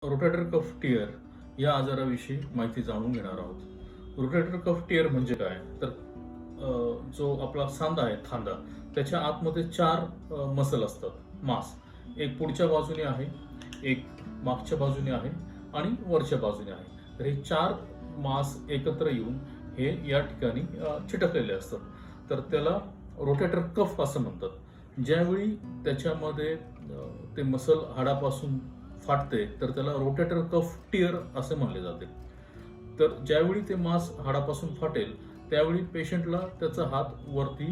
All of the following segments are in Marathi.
रोटेटर कफ टिअर या आजाराविषयी माहिती जाणून घेणार आहोत. रोटेटर कफ टिअर म्हणजे काय, तर जो आपला सांधा आहे, खांदा, त्याच्या आतमध्ये चार मसल असतात, मांस. एक पुढच्या बाजूने आहे, एक मागच्या बाजूने आहे आणि वरच्या बाजूने आहे. तर हे चार मांस एकत्र येऊन हे या ठिकाणी चिटकलेले असतात. तर त्याला रोटेटर कफ असं म्हणतात. ज्यावेळी त्याच्यामध्ये ते मसल हाडापासून फाटते तर त्याला रोटेटर कफ टिअर असे म्हणले जाते. तर ज्यावेळी ते मांस हाडापासून फाटेल त्यावेळी पेशंटला त्याचा हात वरती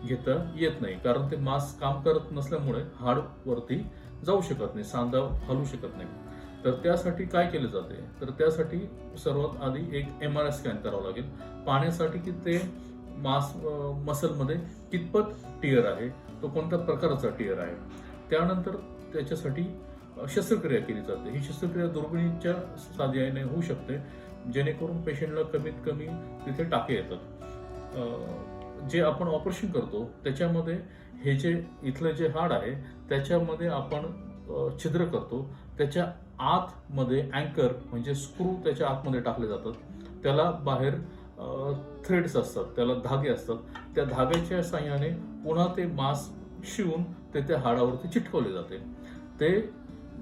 घेता येत नाही, कारण ते मांस काम करत नसल्यामुळे हाड वरती जाऊ शकत नाही, सांधा हलू शकत नाही. तर त्यासाठी काय केले जाते, तर त्यासाठी सर्वात आधी एक MRI स्कॅन करावा लागेल पाहण्यासाठी की ते मसलमध्ये कितपत टिअर आहे, तो कोणत्या प्रकारचा टिअर आहे. त्यानंतर त्याच्यासाठी शस्त्रक्रिया केली जाते. ही शस्त्रक्रिया दुर्बिणीच्या साहाय्याने होऊ शकते, जेणेकरून पेशंटला कमीत कमी तिथे टाके येतात. जे आपण ऑपरेशन करतो त्याच्यामध्ये हे जे इथलं जे हाड आहे त्याच्यामध्ये आपण छिद्र करतो. त्याच्या आतमध्ये अँकर म्हणजे स्क्रू त्याच्या आतमध्ये टाकले जातात. त्याला बाहेर थ्रेड्स असतात, त्याला धागे असतात. त्या धाग्याच्या साहाय्याने पुन्हा ते मांस शिवून ते त्या हाडावरती चिटकवले जाते. ते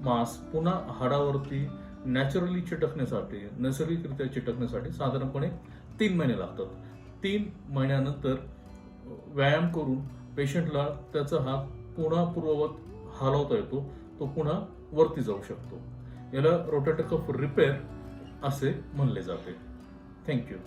मांस पुन्हा हाडावरती नॅचरली चिटकण्यासाठी, नैसर्गिकरित्या चिटकण्यासाठी साधारणपणे 3 महिने लागतात. 3 महिन्यानंतर व्यायाम करून पेशंटला त्याचा हात पुन्हा पूर्ववत हलवता येतो, तो पुन्हा वरती जाऊ शकतो. याला रोटेटर कफ रिपेअर असे म्हणले जाते. थँक्यू.